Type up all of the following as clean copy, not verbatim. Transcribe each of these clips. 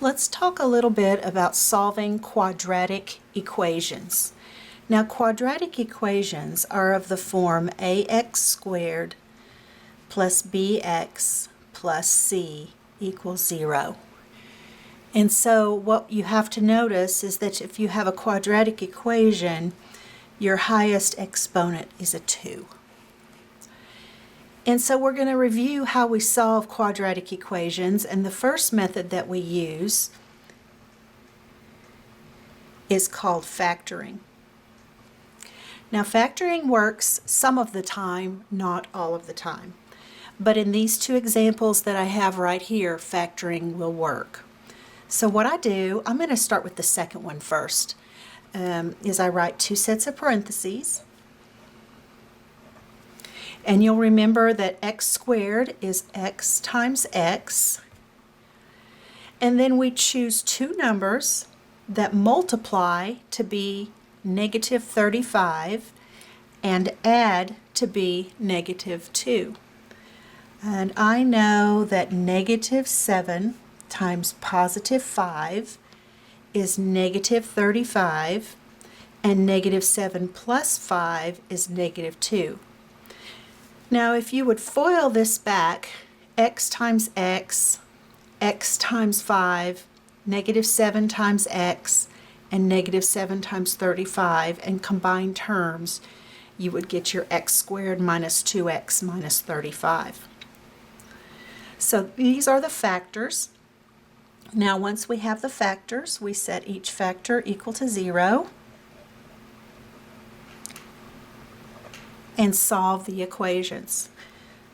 Let's talk a little bit about solving quadratic equations. Now, quadratic equations are of the form ax squared plus bx plus c equals 0. And so what you have to notice is that if you have a quadratic equation, your highest exponent is a 2. And so we're going to review how we solve quadratic equations, and the first method that we use is called factoring. Now, factoring works some of the time, not all of the time. But in these two examples that I have right here, factoring will work. So what I do, I'm going to start with the second one first, is I write two sets of parentheses. And you'll remember that x squared is x times x. And then we choose two numbers that multiply to be negative 35 and add to be negative 2. And I know that negative 7 times positive 5 is negative 35, and negative 7 plus 5 is negative 2. Now, if you would FOIL this back, x times x, x times 5, negative 7 times x, and negative 7 times 35, and combine terms, you would get your x squared minus 2x minus 35. So these are the factors. Now, once we have the factors, we set each factor equal to 0. And solve the equations.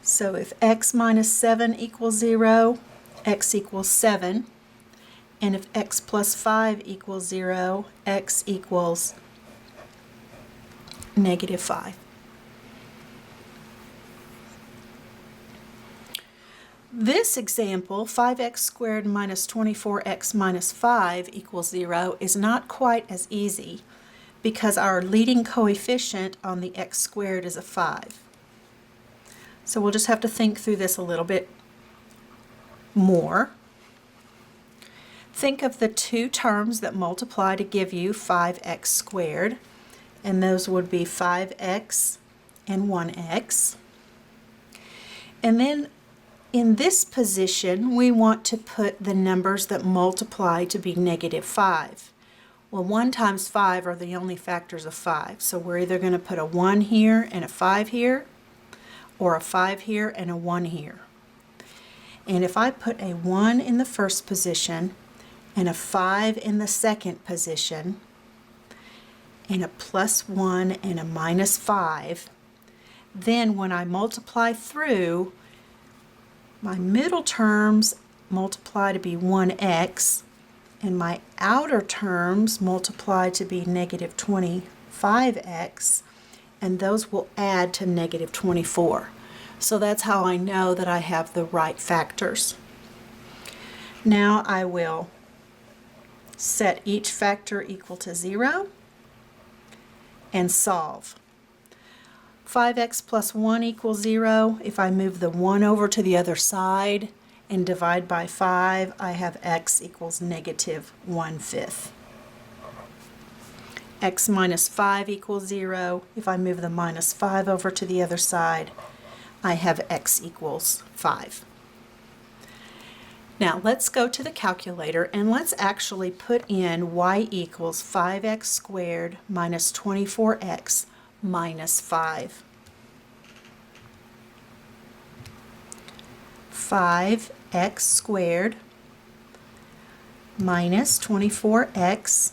So if x minus 7 equals 0, x equals 7. And if x plus 5 equals 0, x equals negative 5. This example, 5x squared minus 24x minus 5 equals 0, is not quite as easy, because our leading coefficient on the x squared is a 5. So we'll just have to think through this a little bit more. Think of the two terms that multiply to give you 5x squared, and those would be 5x and 1x. And then in this position, we want to put the numbers that multiply to be negative 5. Well, 1 times 5 are the only factors of 5, so we're either going to put a 1 here and a 5 here, or a 5 here and a 1 here. And if I put a 1 in the first position, and a 5 in the second position, and a plus 1 and a minus 5, then when I multiply through, my middle terms multiply to be 1x, and my outer terms multiply to be negative 25x, and those will add to negative 24. So that's how I know that I have the right factors. Now I will set each factor equal to 0 and solve. 5x plus 1 equals 0. If I move the 1 over to the other side and divide by 5, I have x equals negative 1/5. X minus 5 equals 0. If I move the minus 5 over to the other side, I have x equals 5. Now let's go to the calculator and let's actually put in y equals 5x squared minus 24x minus 5. 5x squared minus 24x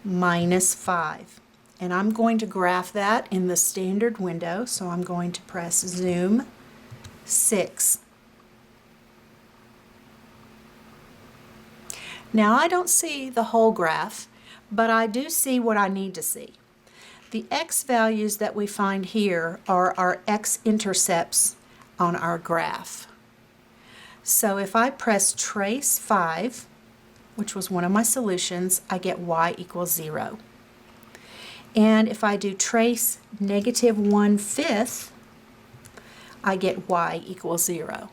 minus 5. And I'm going to graph that in the standard window, so I'm going to press zoom 6. Now I don't see the whole graph, but I do see what I need to see. The x values that we find here are our x-intercepts on our graph. So if I press trace 5, which was one of my solutions, I get y equals 0. And if I do trace negative 1/5, I get y equals 0.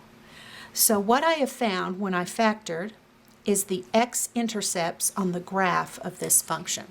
So what I have found when I factored is the x-intercepts on the graph of this function.